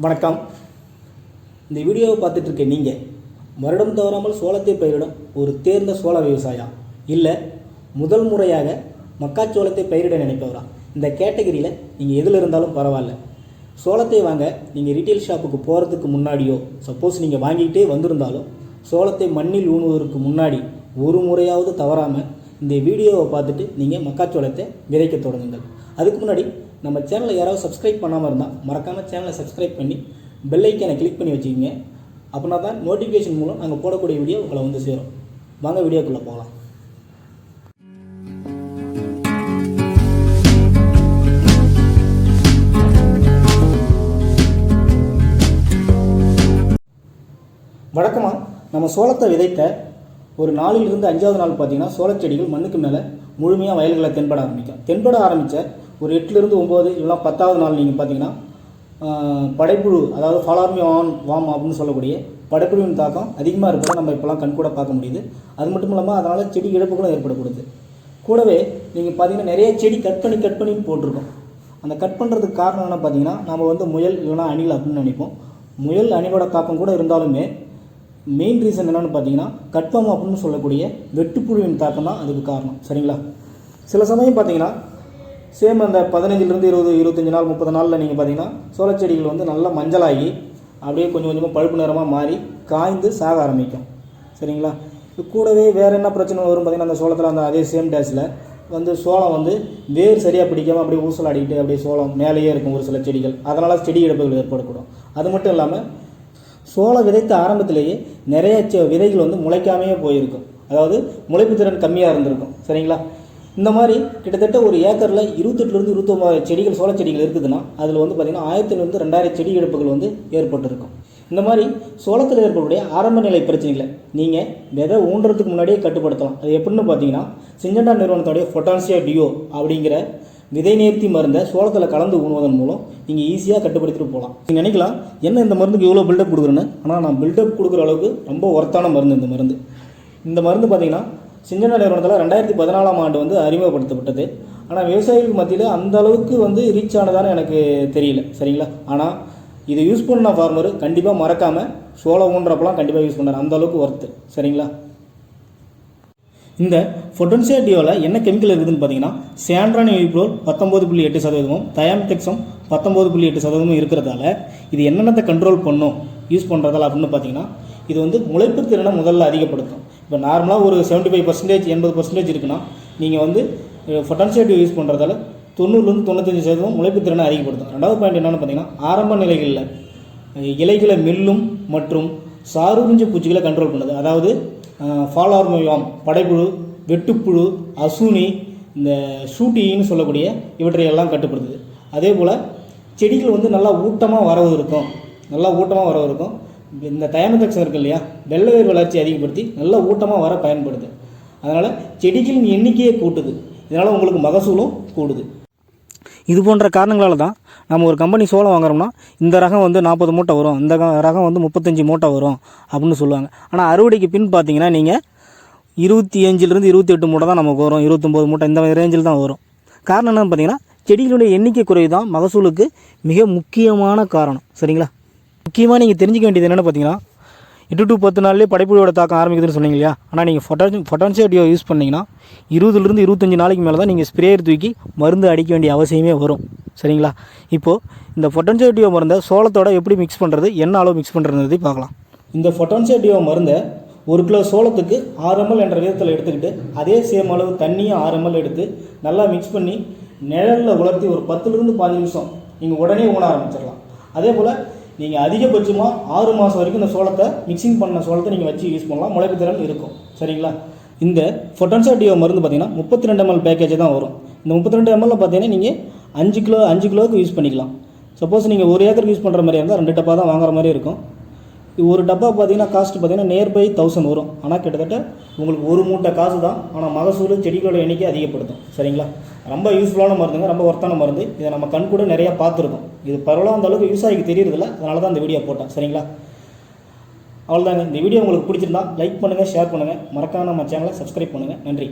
வணக்கம். இந்த வீடியோவை பார்த்துட்டு இருக்க நீங்கள் வருடம் தவறாமல் சோளத்தை பயிரிடும் ஒரு தேர்ந்த சோள விவசாயம் இல்லை முதல் முறையாக மக்காச்சோளத்தை பயிரிட நினைப்பவரா? இந்த கேட்டகரியில் நீங்கள் எதில் இருந்தாலும் பரவாயில்ல. சோளத்தை வாங்க நீங்கள் ரீட்டைல் ஷாப்புக்கு போகிறதுக்கு முன்னாடியோ, சப்போஸ் நீங்கள் வாங்கிக்கிட்டே வந்திருந்தாலும் சோளத்தை மண்ணில் ஊணுவதற்கு முன்னாடி ஒரு முறையாவது தவறாமல் இந்த வீடியோவை பார்த்துட்டு நீங்கள் மக்காச்சோளத்தை விதைக்க தொடங்குங்கள். அதுக்கு முன்னாடி நம்ம சேனலை யாராவது சப்ஸ்கிரைப் பண்ணாமல் இருந்தால் மறக்காமல் சேனலை சப்ஸ்கிரைப் பண்ணி பெல் ஐக்கானை கிளிக் பண்ணி வச்சுக்கிங்க. அப்படின்னா தான் நோட்டிஃபிகேஷன் மூலம் நாங்கள் போடக்கூடிய வீடியோ உங்களை வந்து சேரும். வாங்க வீடியோக்குள்ளே போகலாம். வழக்கமாக நம்ம சோளத்தை விதைத்த ஒரு 4லிருந்து 5வது நாள் பார்த்திங்கன்னா சோளச்செடிகள் மண்ணுக்கு மேலே முழுமையாக வயல்களை தென்பட ஆரம்பித்த ஒரு 8லிருந்து 9 இல்லைனா 10வது நாள் நீங்கள் பார்த்தீங்கன்னா படைப்புழு, அதாவது ஃபாலார்மி வாம் அப்படின்னு சொல்லக்கூடிய படைப்புழுவின் தாக்கம் அதிகமாக இருப்பதை நம்ம இப்போலாம் கண்கூட பார்க்க முடியுது. அது மட்டும் இல்லாமல் அதனால் செடி இழப்புகளும் ஏற்படக்கூடாது. கூடவே நீங்கள் பார்த்தீங்கன்னா நிறைய செடி கட் பண்ணி போட்டிருக்கோம். அந்த கட் பண்ணுறதுக்கு காரணம் என்ன பார்த்தீங்கன்னா, நம்ம வந்து முயல் இல்லைனா அணில் அப்படின்னு நினைப்போம். முயல் அணிலோட தாக்கம் கூட இருந்தாலுமே மெயின் ரீசன் என்னென்னு பார்த்தீங்கன்னா கட்பம் அப்படின்னு சொல்லக்கூடிய வெட்டுப்புழுவின் தாக்கம் தான் அதுக்கு காரணம். சரிங்களா? சில சமயம் பார்த்தீங்கன்னா சேம் அந்த 15லிருந்து 20, 25 நாள் 30 நாளில் நீங்கள் பார்த்தீங்கன்னா சோளச்செடிகள் வந்து நல்லா மஞ்சளாகி அப்படியே கொஞ்சம் கொஞ்சமாக பழுப்பு நிறமாக மாறி காய்ந்து சாக ஆரம்பிக்கும். சரிங்களா? இது கூடவே வேறு என்ன பிரச்சனை வரும் பார்த்தீங்கன்னா, அந்த சோளத்தில் அந்த அதே சேம் டேஸில் வந்து சோளம் வந்து வேர் சரியாக பிடிக்காமல் அப்படியே ஊசல் ஆடிக்கிட்டு அப்படியே சோளம் மேலேயே இருக்கும் ஒரு சில செடிகள். அதனால் செடி இழப்புகள் ஏற்படக்கூடும். அது மட்டும் இல்லாமல் சோளம் விதைத்த ஆரம்பத்திலேயே நிறைய விதைகள் வந்து முளைக்காமையே போயிருக்கும். அதாவது முளைப்பு திறன் கம்மியாக இருந்திருக்கும். சரிங்களா? இந்த மாதிரி கிட்டத்தட்ட ஒரு ஏக்கரில் 28லிருந்து 29 செடிகள் சோளச்செடிகள் இருக்குதுன்னா அதில் வந்து பார்த்திங்கன்னா 1000லிருந்து 2000 செடி இழப்புகள் வந்து ஏற்பட்டிருக்கும். இந்த மாதிரி சோளத்தில் ஏற்படக்கூடிய ஆரம்ப நிலை பிரச்சனைகளை நீங்கள் விதை ஊன்றதுக்கு முன்னாடியே கட்டுப்படுத்தலாம். அது எப்படின்னு பார்த்தீங்கன்னா, சிஞ்சண்டா நிறுவனத்தோடைய பொட்டாசியா டியோ அப்படிங்கிற விதை நேர்த்தி மருந்தை சோளத்தில் கலந்து ஊணுவதன் மூலம் நீங்கள் ஈஸியாக கட்டுப்படுத்திட்டு போகலாம். நீங்கள் நினைக்கலாம், என்ன இந்த மருந்துக்கு இவ்வளோ பில்டப் கொடுக்குறேன்னு. ஆனால் நான் பில்டப் கொடுக்குற அளவுக்கு ரொம்ப ஒர்த்தான மருந்து இந்த மருந்து பார்த்திங்கன்னா சிஞ்சண்டா நிறுவனத்தில் 2014ஆம் ஆண்டு வந்து அறிமுகப்படுத்தப்பட்டது. ஆனால் விவசாயிகளுக்கு மத்தியில் அந்த அளவுக்கு வந்து ரீச் ஆனதான்னு எனக்கு தெரியல. சரிங்களா? ஆனால் இதை யூஸ் பண்ண ஃபார்மர் கண்டிப்பாக மறக்காமல் சோளம் ஊன்றப்பெல்லாம் கண்டிப்பாக யூஸ் பண்ணார். அந்த அளவுக்கு ஒர்த்து. சரிங்களா? இந்த பொட்டாசியா டியோவில் என்ன கெமிக்கல் இருக்குதுன்னு பார்த்தீங்கன்னா, சாண்ட்ரானிலிப்ரோல் 19.8%, தயாமித்தெக்சம் 19.8% இருக்கிறதால இது என்னென்னத்தை கண்ட்ரோல் பண்ணும் யூஸ் பண்ணுறதால அப்படின்னு பார்த்தீங்கன்னா, இது வந்து முளைப்பு திறனை முதல்ல அதிகப்படுத்தும். இப்போ நார்மலாக ஒரு 75%, 80% இருக்குன்னா நீங்கள் வந்து பொட்டாசியா டியோ யூஸ் பண்ணுறதால 90லிருந்து 95% முளைப்பு திறனை அதிகப்படுத்தும். ரெண்டாவது பாயிண்ட் என்னென்னு பார்த்தீங்கன்னா, ஆரம்ப நிலைகளில் இலைகளை மெல்லும் மற்றும் சாருறிஞ்ச பூச்சிகளை கண்ட்ரோல் பண்ணுது. அதாவது ஃபாலார்மி வாம், படைப்புழு, வெட்டுப்புழு, அசுனி, இந்த ஷூட்டின்னு சொல்லக்கூடிய இவற்றையெல்லாம் கட்டுப்படுத்துது. அதே போல் செடிகள் வந்து நல்லா ஊட்டமாக வரவு இருக்கும். இந்த தயாமித்தெக்சம் இருக்குது இல்லையா, வெள்ளை வேர் வளர்ச்சி அதிகப்படுத்தி நல்லா ஊட்டமாக வர பயன்படுது. அதனால் செடிகளின் எண்ணிக்கையை கூட்டுது. இதனால் உங்களுக்கு மகசூலும் கூடுது. இது போன்ற காரணங்களால் தான் நம்ம ஒரு கம்பெனி சோளம் வாங்குறோம்னா இந்த ரகம் வந்து 40 மூட்டை வரும், இந்த ரகம் வந்து 35 மூட்டை வரும் அப்படின்னு சொல்லுவாங்க. ஆனால் அறுவடைக்கு பின் பார்த்தீங்கன்னா நீங்கள் 25லிருந்து 28 மூட்டை தான் நமக்கு வரும், 29 மூட்டை இந்த ரேஞ்சில் தான் வரும். காரணம் என்னன்னு பார்த்தீங்கன்னா, செடிகளுடைய எண்ணிக்கை குறைவு தான் மகசூலுக்கு மிக முக்கியமான காரணம். சரிங்களா? முக்கியமாக நீங்கள் தெரிஞ்சிக்க வேண்டியது என்னென்னு பார்த்தீங்கன்னா, 8 to 10 நாள்லேயே படைப்புழுவோட தாக்கம் ஆரம்பிக்குதுன்னு சொன்னீங்க இல்லையா. ஆனால் நீங்கள் பொட்டாசியா டியோ யூஸ் பண்ணிங்கன்னா 20லிருந்து 25 நாளைக்கு மேலே தான் நீங்கள் ஸ்ப்ரேயர் தூக்கி மருந்து அடிக்க வேண்டிய அவசியமே வரும். சரிங்களா? இப்போது இந்த பொட்டாசியா டியோ மருந்தை சோளத்தோட எப்படி மிக்ஸ் பண்ணுறது, என்ன அளவு மிக்ஸ் பண்ணுறதை பார்க்கலாம். இந்த பொட்டாசியா டியோ மருந்தை 1 கிலோ சோளத்துக்கு 6 ml என்ற விதத்தில் எடுத்துக்கிட்டு அதே சேம் அளவு தண்ணியை 6 ml எடுத்து நல்லா மிக்ஸ் பண்ணி நிழலில் உலர்த்தி ஒரு 10லிருந்து 15 நிமிஷம் நீங்கள் உடனே ஊன ஆரம்பிச்சிடலாம். அதே போல் நீங்கள் அதிகபட்சமாக 6 மாதம் வரைக்கும் இந்த சோளத்தை மிக்சிங் பண்ண சோளத்தை நீங்கள் வச்சு யூஸ் பண்ணலாம். முளைப்பு திறன் இருக்கும். சரிங்களா? இந்த பொட்டாசியா டியோ மருந்து பார்த்தீங்கன்னா 32 ml பேக்கேஜ் தான் வரும். இந்த 32 ml பார்த்தீங்கன்னா நீங்கள் 5 கிலோவுக்கு யூஸ் பண்ணிக்கலாம். சப்போஸ் நீங்கள் 1 ஏக்கருக்கு யூஸ் பண்ணுற மாதிரி இருந்தால் 2 டப்பா தான் வாங்குற மாதிரி இருக்கும். ஒரு டப்பா பார்த்தீங்கன்னா காஸ்ட் பார்த்தீங்கன்னா நியர்பை 1000 வரும். ஆனால் கிட்டத்தட்ட உங்களுக்கு ஒரு மூட்டை காசு தான். ஆனால் மகசூல் செடிகளோட எண்ணிக்கை அதிகப்படுத்தும். சரிங்களா? ரொம்ப யூஸ்ஃபுல்லான மருந்துங்க, ரொம்ப ஒர்த்தான மருந்து. இதை நம்ம கண் கூட நிறையா பார்த்துருக்கோம். இது பரவலாக அந்த அளவுக்கு விவசாயிக்கு தெரியறதில்ல. அதனால தான் இந்த வீடியோ போட்டேன். சரிங்களா? அவ்வளோதாங்க. இந்த வீடியோ உங்களுக்கு பிடிச்சிருந்தா லைக் பண்ணுங்கள், ஷேர் பண்ணுங்கள், மறக்காம நம்ம சேனலை சப்ஸ்கிரைப் பண்ணுங்கள். நன்றி.